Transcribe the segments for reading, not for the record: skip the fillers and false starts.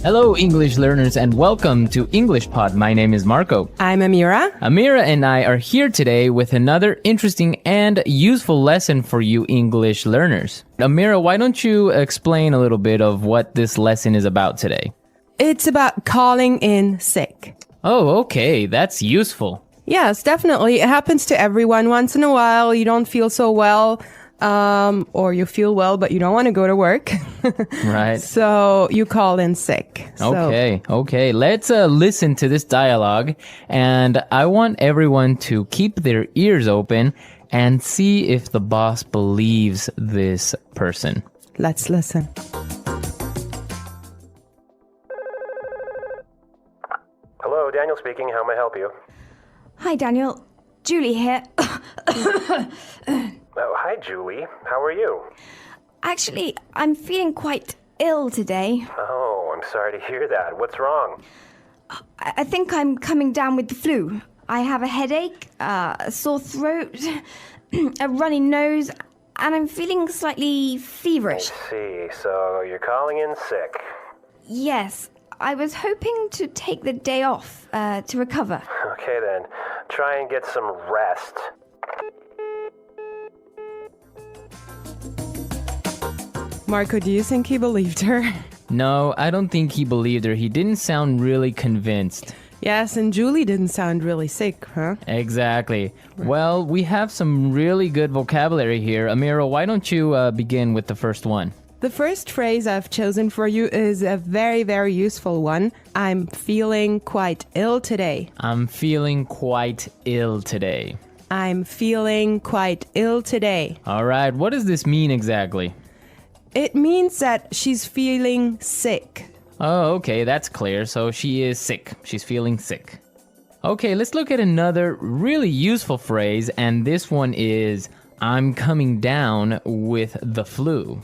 Hello, English learners, and welcome to English Pod. My name is Marco. I'm Amira. Amira and I are here today with another interesting and useful lesson for you English learners. Amira, why don't you explain a little bit of what this lesson is about today? It's about calling in sick. Oh, okay. That's useful. Yes, definitely. It happens to everyone. Once in a while, you don't feel so well, or you feel well, but you don't want to go to work. Right. So you call in sick. Okay. Let's listen to this dialogue, and I want everyone to keep their ears open and see if the boss believes this person. Let's listen. Hello, Daniel speaking. How may I help you? Hi, Daniel. Julie here. Oh, hi, Julie. How are you? Actually, I'm feeling quite ill today. Oh, I'm sorry to hear that. What's wrong? I think I'm coming down with the flu. I have a headache, a sore throat, a runny nose, and I'm feeling slightly feverish. I see. So you're calling in sick. Yes, I was hoping to take the day off to recover. Okay, then. Try and get some rest. Marco, do you think he believed her? No, I don't think he believed her. He didn't sound really convinced. Yes, and Julie didn't sound really sick, huh? Exactly. Well, we have some really good vocabulary here. Amira, why don't you begin with the first one? The first phrase I've chosen for you is a very, very useful one. I'm feeling quite ill today. I'm feeling quite ill today. I'm feeling quite ill today. All right, what does this mean exactly? It means that she's feeling sick. Oh, okay, that's clear. So she is sick. She's feeling sick. Okay, let's look at another really useful phrase, and this one is, I'm coming down with the flu.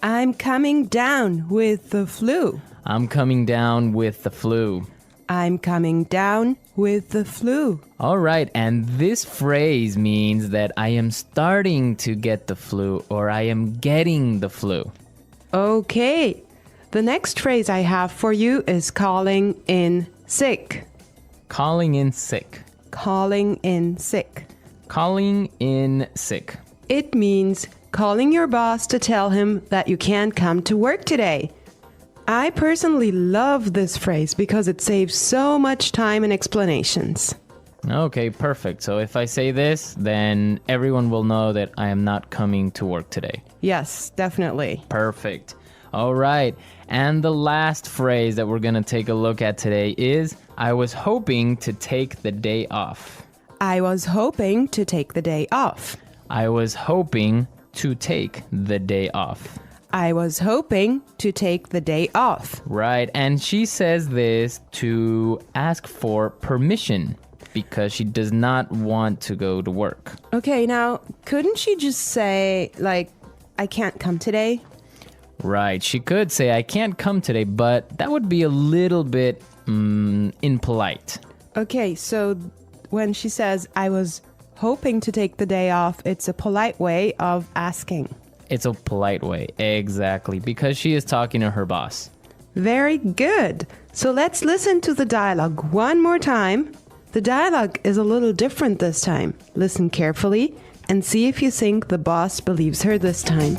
I'm coming down with the flu. I'm coming down with the flu. I'm coming down with the flu. All right, and this phrase means that I am starting to get the flu or I am getting the flu. Okay, the next phrase I have for you is calling in sick. Calling in sick. Calling in sick. Calling in sick. It means calling your boss to tell him that you can't come to work today. I personally love this phrase because it saves so much time and explanations. Okay, perfect. So if I say this, then everyone will know that I am not coming to work today. Yes, definitely. Perfect. All right. And the last phrase that we're going to take a look at today is, I was hoping to take the day off. I was hoping to take the day off. I was hoping to take the day off. I was hoping to take the day off. Right, and she says this to ask for permission because she does not want to go to work. Okay, now, couldn't she just say, like, I can't come today? Right, she could say, I can't come today, but that would be a little bit impolite. Okay, so when she says, I was hoping to take the day off, it's a polite way of asking. It's a polite way, exactly, because she is talking to her boss. Very good. So let's listen to the dialogue one more time. The dialogue is a little different this time. Listen carefully and see if you think the boss believes her this time.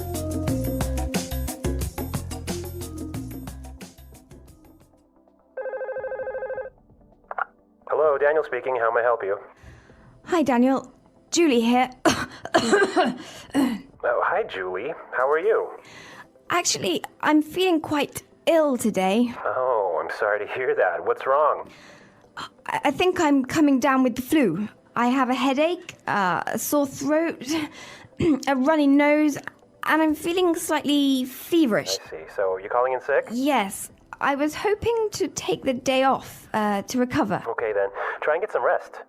Hello, Daniel speaking. How may I help you? Hi, Daniel. Julie here. Oh, hi, Julie. How are you? Actually, I'm feeling quite ill today. Oh, I'm sorry to hear that. What's wrong? I think I'm coming down with the flu. I have a headache, a sore throat, a runny nose, and I'm feeling slightly feverish. I see. So you're calling in sick? Yes, I was hoping to take the day off to recover. Okay, then. Try and get some rest.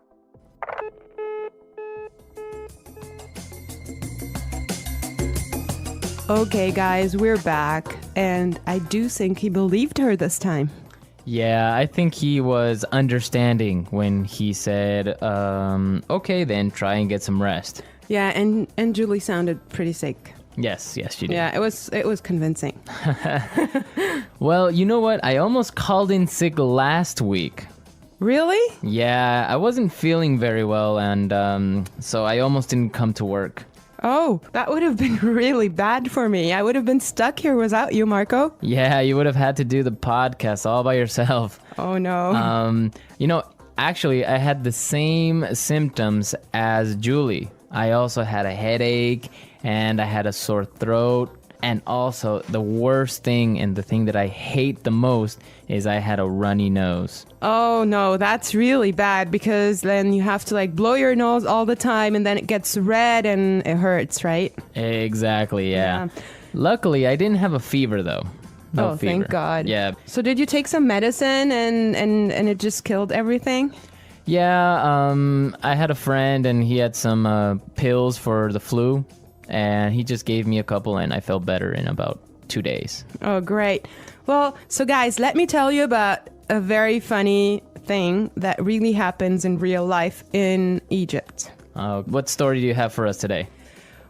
Okay, guys, we're back. And I do think he believed her this time. Yeah, I think he was understanding when he said, okay, then try and get some rest. Yeah, and Julie sounded pretty sick. Yes, you did. Yeah, it was convincing. Well, you know what? I almost called in sick last week. Really? Yeah, I wasn't feeling very well, and so I almost didn't come to work. Oh, that would have been really bad for me. I would have been stuck here without you, Marco. Yeah, you would have had to do the podcast all by yourself. Oh, no. Actually, I had the same symptoms as Julie. I also had a headache, and I had a sore throat. And also, the worst thing and the thing that I hate the most is I had a runny nose. Oh, no, that's really bad because then you have to like blow your nose all the time and then it gets red and it hurts, right? Exactly, yeah. Luckily, I didn't have a fever, though. No fever. Thank God. Yeah. So did you take some medicine and it just killed everything? Yeah, I had a friend and he had some pills for the flu. And he just gave me a couple and I felt better in about 2 days. Oh, great. Well, so guys, let me tell you about a very funny thing that really happens in real life in Egypt. What story do you have for us today?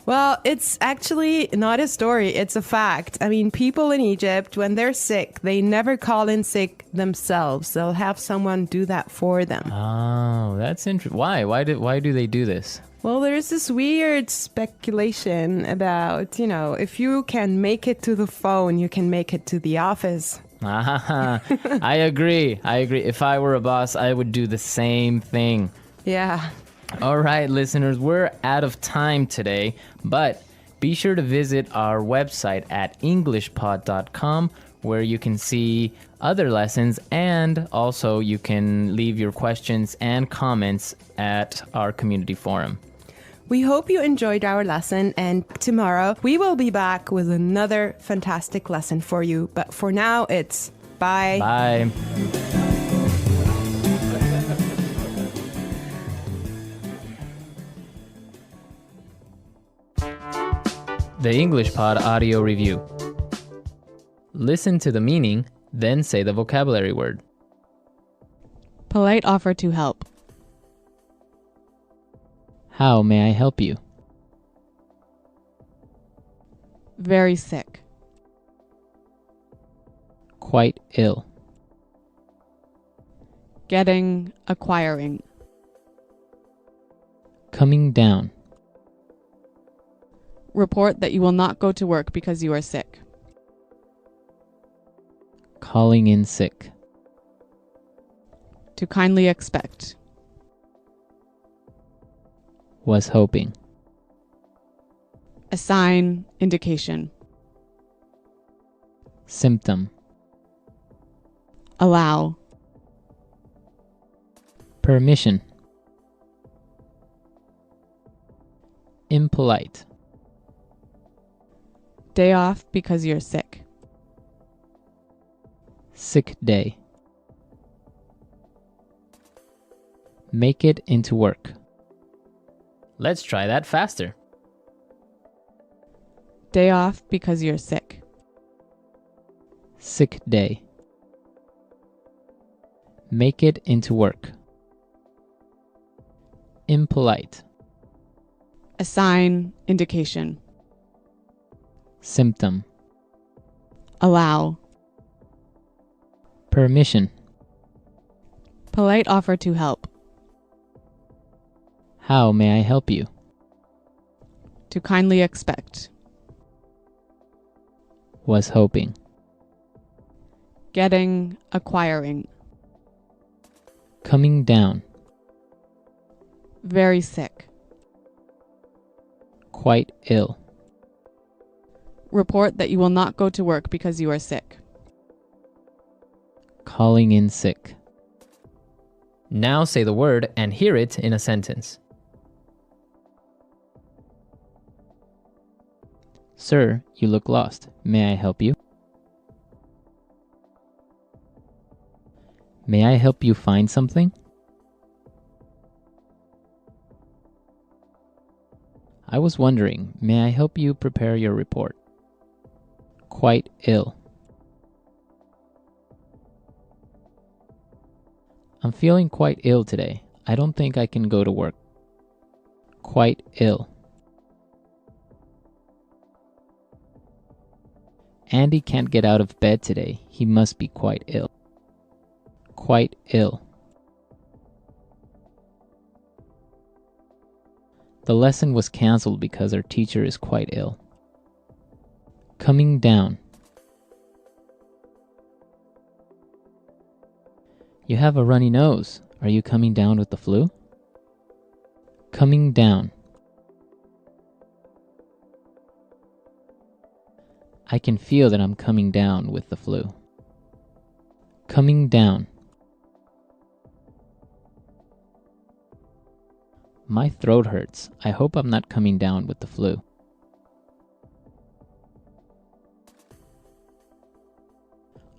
Well, it's actually not a story, it's a fact. I mean, people in Egypt, when they're sick, they never call in sick themselves. They'll have someone do that for them. Oh, that's interesting. Why? Why do they do this? Well, there's this weird speculation about, if you can make it to the phone, you can make it to the office. I agree. If I were a boss, I would do the same thing. Yeah. All right, listeners, we're out of time today, but be sure to visit our website at englishpod.com where you can see other lessons and also you can leave your questions and comments at our community forum. We hope you enjoyed our lesson, and tomorrow we will be back with another fantastic lesson for you. But for now, it's bye. Bye. The English Pod Audio Review. Listen to the meaning, then say the vocabulary word. Polite offer to help. How may I help you? Very sick. Quite ill. Getting, acquiring. Coming down. Report that you will not go to work because you are sick. Calling in sick. To kindly expect. Was hoping. A sign, indication. Symptom. Allow. Permission. Impolite. Day off because you're sick. Sick day. Make it into work. Let's try that faster. Day off because you're sick. Sick day. Make it into work. Impolite. A sign, indication. Symptom. Allow. Permission. Polite offer to help. How may I help you? To kindly expect. Was hoping. Getting, acquiring. Coming down. Very sick. Quite ill. Report that you will not go to work because you are sick. Calling in sick. Now say the word and hear it in a sentence. Sir, you look lost. May I help you? May I help you find something? I was wondering, may I help you prepare your report? Quite ill. I'm feeling quite ill today. I don't think I can go to work. Quite ill. Andy can't get out of bed today. He must be quite ill. Quite ill. The lesson was cancelled because our teacher is quite ill. Coming down. You have a runny nose. Are you coming down with the flu? Coming down. I can feel that I'm coming down with the flu. Coming down. My throat hurts. I hope I'm not coming down with the flu.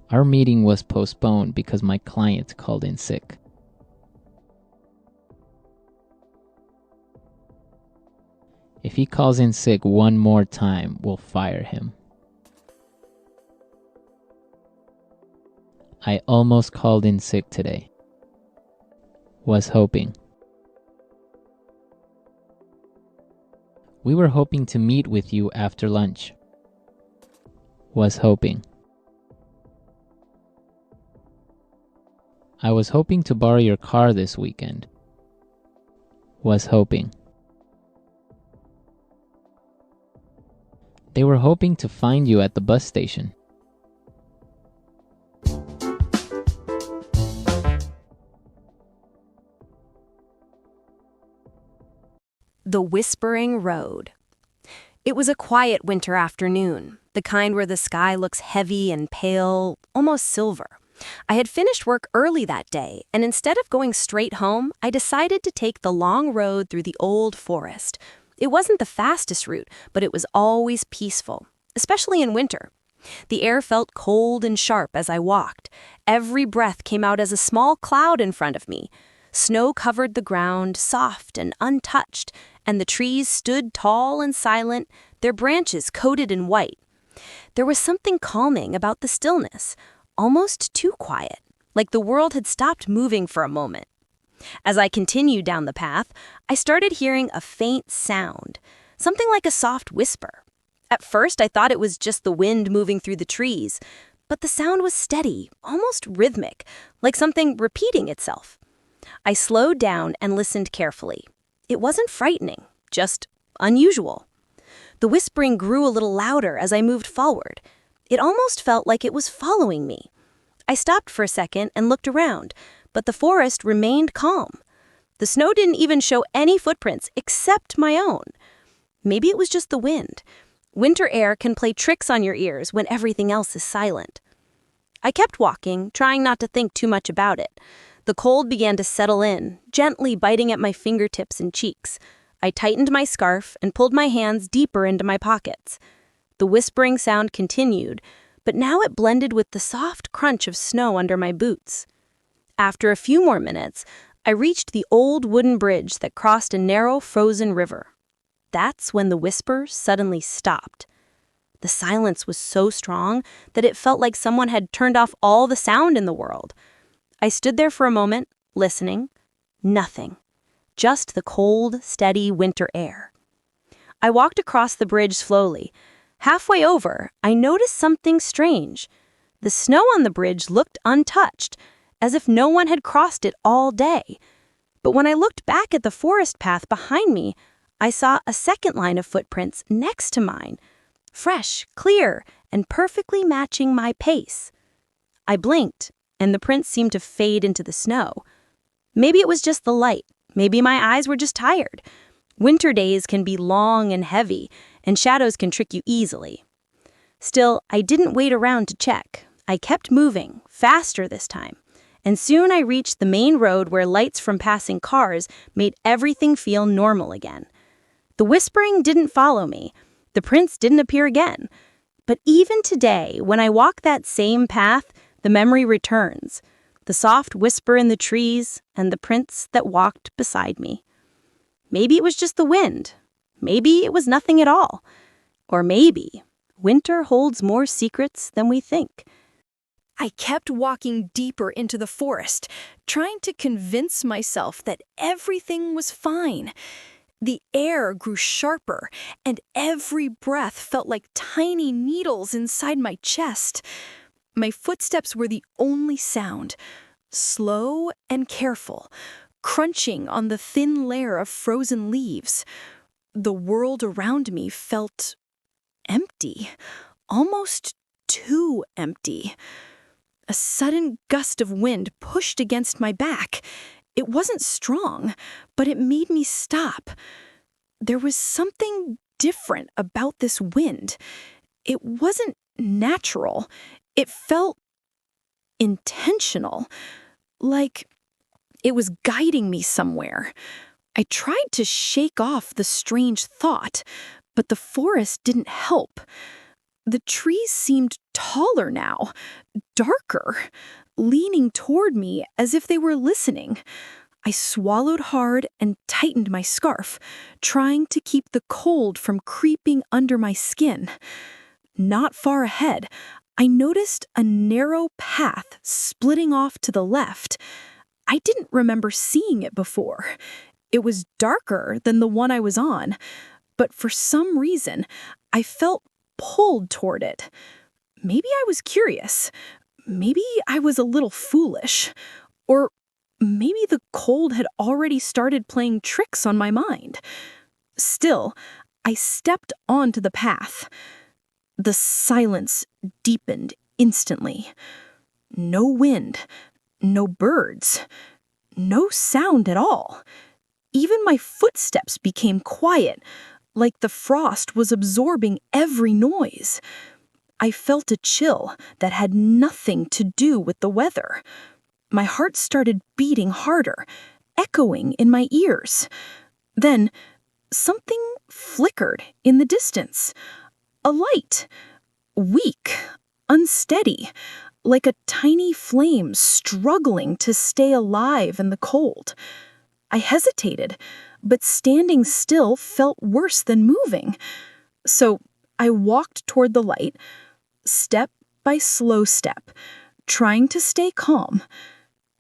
Our meeting was postponed because my client called in sick. If he calls in sick one more time, we'll fire him. I almost called in sick today. Was hoping. We were hoping to meet with you after lunch. Was hoping. I was hoping to borrow your car this weekend. Was hoping. They were hoping to find you at the bus station. The Whispering Road. It was a quiet winter afternoon, the kind where the sky looks heavy and pale, almost silver. I had finished work early that day, and instead of going straight home, I decided to take the long road through the old forest. It wasn't the fastest route, but it was always peaceful, especially in winter. The air felt cold and sharp as I walked. Every breath came out as a small cloud in front of me. Snow covered the ground, soft and untouched, and the trees stood tall and silent, their branches coated in white. There was something calming about the stillness, almost too quiet, like the world had stopped moving for a moment. As I continued down the path, I started hearing a faint sound, something like a soft whisper. At first, I thought it was just the wind moving through the trees, but the sound was steady, almost rhythmic, like something repeating itself. I slowed down and listened carefully. It wasn't frightening, just unusual. The whispering grew a little louder as I moved forward. It almost felt like it was following me. I stopped for a second and looked around, but the forest remained calm. The snow didn't even show any footprints except my own. Maybe it was just the wind. Winter air can play tricks on your ears when everything else is silent. I kept walking, trying not to think too much about it. The cold began to settle in, gently biting at my fingertips and cheeks. I tightened my scarf and pulled my hands deeper into my pockets. The whispering sound continued, but now it blended with the soft crunch of snow under my boots. After a few more minutes, I reached the old wooden bridge that crossed a narrow frozen river. That's when the whisper suddenly stopped. The silence was so strong that it felt like someone had turned off all the sound in the world. I stood there for a moment, listening. Nothing. Just the cold, steady winter air. I walked across the bridge slowly. Halfway over, I noticed something strange. The snow on the bridge looked untouched, as if no one had crossed it all day. But when I looked back at the forest path behind me, I saw a second line of footprints next to mine, fresh, clear, and perfectly matching my pace. I blinked, and the prints seemed to fade into the snow. Maybe it was just the light. Maybe my eyes were just tired. Winter days can be long and heavy, and shadows can trick you easily. Still, I didn't wait around to check. I kept moving, faster this time, and soon I reached the main road where lights from passing cars made everything feel normal again. The whispering didn't follow me. The prints didn't appear again. But even today, when I walk that same path, the memory returns. The soft whisper in the trees and the prints that walked beside me. Maybe it was just the wind. Maybe it was nothing at all. Or maybe winter holds more secrets than we think. I kept walking deeper into the forest, trying to convince myself that everything was fine. The air grew sharper, and every breath felt like tiny needles inside my chest. My footsteps were the only sound, slow and careful, crunching on the thin layer of frozen leaves. The world around me felt empty, almost too empty. A sudden gust of wind pushed against my back. It wasn't strong, but it made me stop. There was something different about this wind. It wasn't natural. It felt intentional, like it was guiding me somewhere. I tried to shake off the strange thought, but the forest didn't help. The trees seemed taller now, darker, leaning toward me as if they were listening. I swallowed hard and tightened my scarf, trying to keep the cold from creeping under my skin. Not far ahead, I noticed a narrow path splitting off to the left. I didn't remember seeing it before. It was darker than the one I was on, but for some reason, I felt pulled toward it. Maybe I was curious. Maybe I was a little foolish. Or maybe the cold had already started playing tricks on my mind. Still, I stepped onto the path. The silence deepened instantly. No wind, no birds, no sound at all. Even my footsteps became quiet, like the frost was absorbing every noise. I felt a chill that had nothing to do with the weather. My heart started beating harder, echoing in my ears. Then, something flickered in the distance. A light. Weak, unsteady, like a tiny flame struggling to stay alive in the cold. I hesitated, but standing still felt worse than moving. So I walked toward the light, step by slow step, trying to stay calm.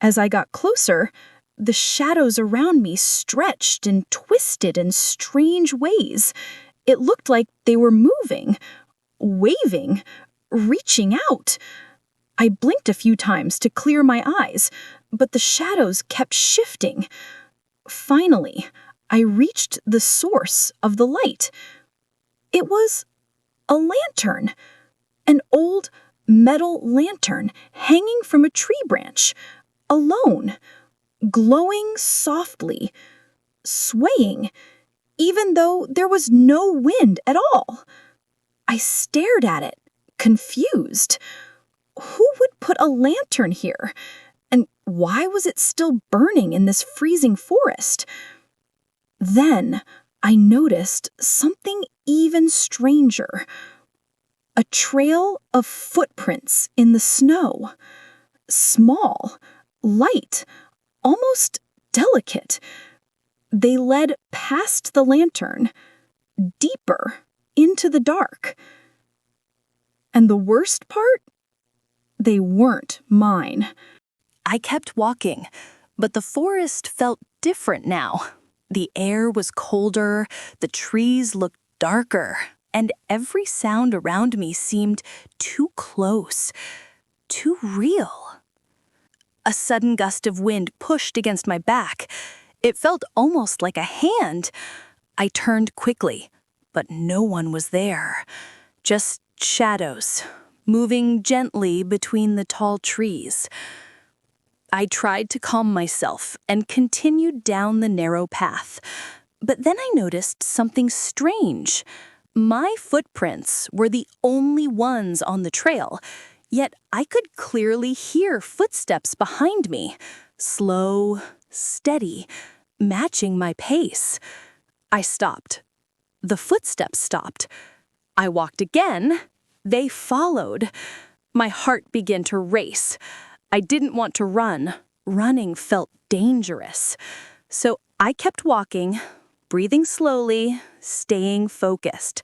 As I got closer, the shadows around me stretched and twisted in strange ways. It looked like they were moving, waving, reaching out. I blinked a few times to clear my eyes, but the shadows kept shifting. Finally, I reached the source of the light. It was a lantern, an old metal lantern hanging from a tree branch, alone, glowing softly, swaying, even though there was no wind at all. I stared at it, confused. Who would put a lantern here? And why was it still burning in this freezing forest? Then I noticed something even stranger. A trail of footprints in the snow. Small, light, almost delicate. They led past the lantern, deeper into the dark. And the worst part? They weren't mine. I kept walking, but the forest felt different now. The air was colder, the trees looked darker, and every sound around me seemed too close, too real. A sudden gust of wind pushed against my back. It felt almost like a hand. I turned quickly, but no one was there. Just shadows, moving gently between the tall trees. I tried to calm myself and continued down the narrow path. But then I noticed something strange. My footprints were the only ones on the trail, yet I could clearly hear footsteps behind me, slow, steady, matching my pace. I stopped. The footsteps stopped. I walked again. They followed. My heart began to race. I didn't want to run. Running felt dangerous. So I kept walking, breathing slowly, staying focused.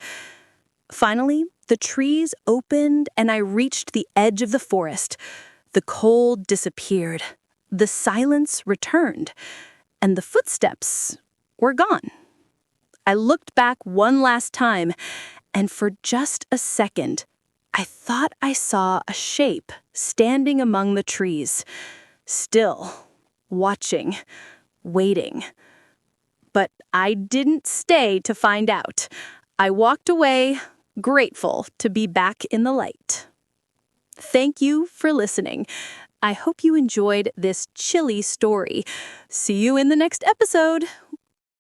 Finally, the trees opened and I reached the edge of the forest. The cold disappeared. The silence returned. And the footsteps were gone. I looked back one last time, and for just a second, I thought I saw a shape standing among the trees, still, watching, waiting. But I didn't stay to find out. I walked away, grateful to be back in the light. Thank you for listening. I hope you enjoyed this chilly story. See you in the next episode.